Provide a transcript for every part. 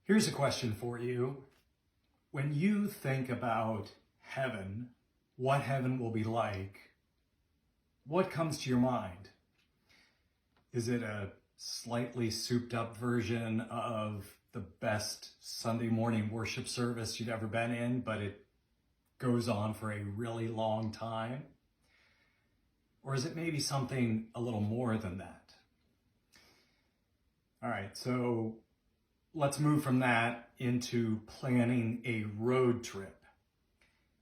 Here's a question for you. When you think about heaven, what heaven will be like, what comes to your mind? Is it a slightly souped up version of the best Sunday morning worship service you've ever been in, but it goes on for a really long time? Or is it maybe something a little more than that? All right, so let's move from that into planning a road trip.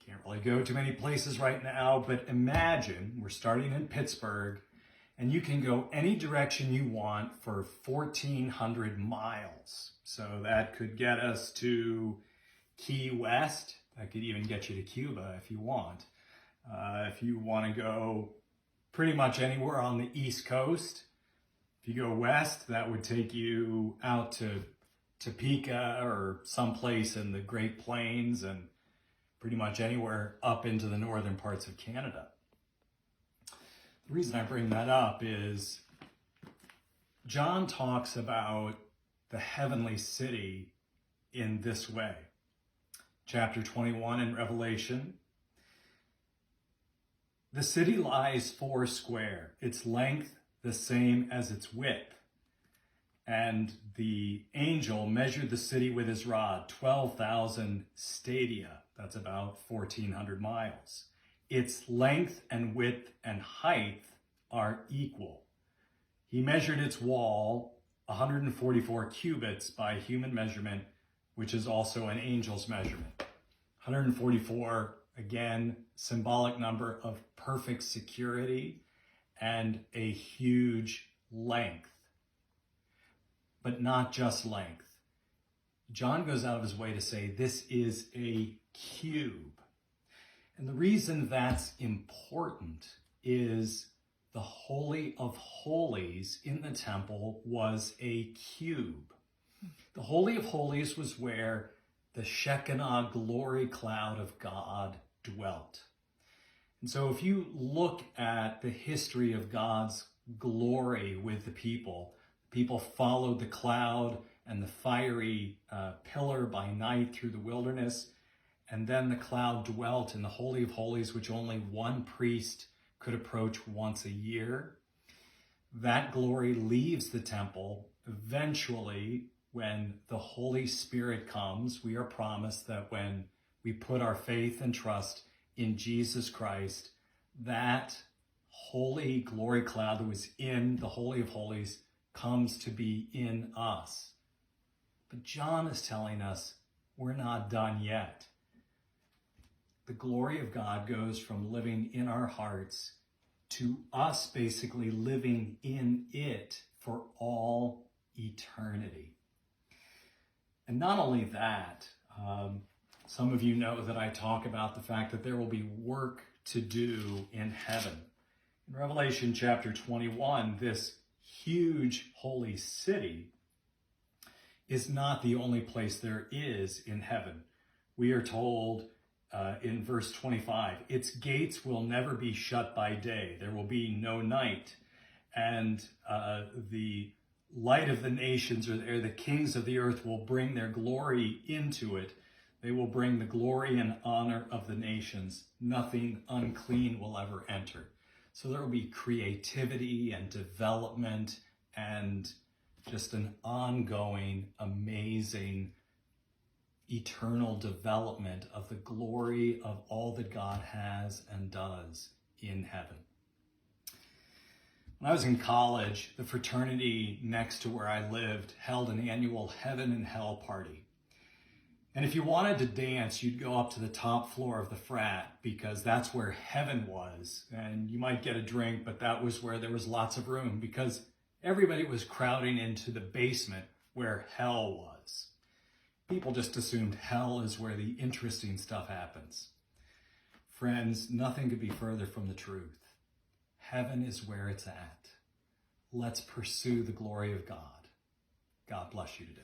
Can't really go to many places right now, but imagine we're starting in Pittsburgh and you can go any direction you want for 1,400 miles. So that could get us to Key West. That could even get you to Cuba if you want. If you want to go pretty much anywhere on the East Coast, if you go west, that would take you out to Topeka or someplace in the Great Plains and pretty much anywhere up into the northern parts of Canada. The reason I bring that up is John talks about the heavenly city in this way. Chapter 21 in Revelation. The city lies 4 square, its length the same as its width. And the angel measured the city with his rod, 12,000 stadia. That's about 1,400 miles. Its length and width and height are equal. He measured its wall 144 cubits by human measurement, which is also an angel's measurement. 144, again, symbolic number of perfect security and a huge length. But not just length. John goes out of his way to say this is a cube. And the reason that's important is the Holy of Holies in the temple was a cube. The Holy of Holies was where the Shekinah glory cloud of God dwelt. And so if you look at the history of God's glory with the people followed the cloud and the fiery pillar by night through the wilderness. And then the cloud dwelt in the Holy of Holies, which only one priest could approach once a year. That glory leaves the temple. Eventually, when the Holy Spirit comes, we are promised that when we put our faith and trust in Jesus Christ, that holy glory cloud that was in the Holy of Holies comes to be in us. But John is telling us we're not done yet. The glory of God goes from living in our hearts to us basically living in it for all eternity. And not only that, some of you know that I talk about the fact that there will be work to do in heaven. In Revelation chapter 21, this huge holy city is not the only place there is in heaven. We are told in verse 25, its gates will never be shut by day. There will be no night. And the light of the nations are there. The kings of the earth will bring their glory into it. They will bring the glory and honor of the nations. Nothing unclean will ever enter. So there will be creativity and development and just an ongoing, amazing, eternal development of the glory of all that God has and does in heaven. When I was in college, the fraternity next to where I lived held an annual heaven and hell party. And if you wanted to dance, you'd go up to the top floor of the frat because that's where heaven was. And you might get a drink, but that was where there was lots of room because everybody was crowding into the basement where hell was. People just assumed hell is where the interesting stuff happens. Friends, nothing could be further from the truth. Heaven is where it's at. Let's pursue the glory of God. God bless you today.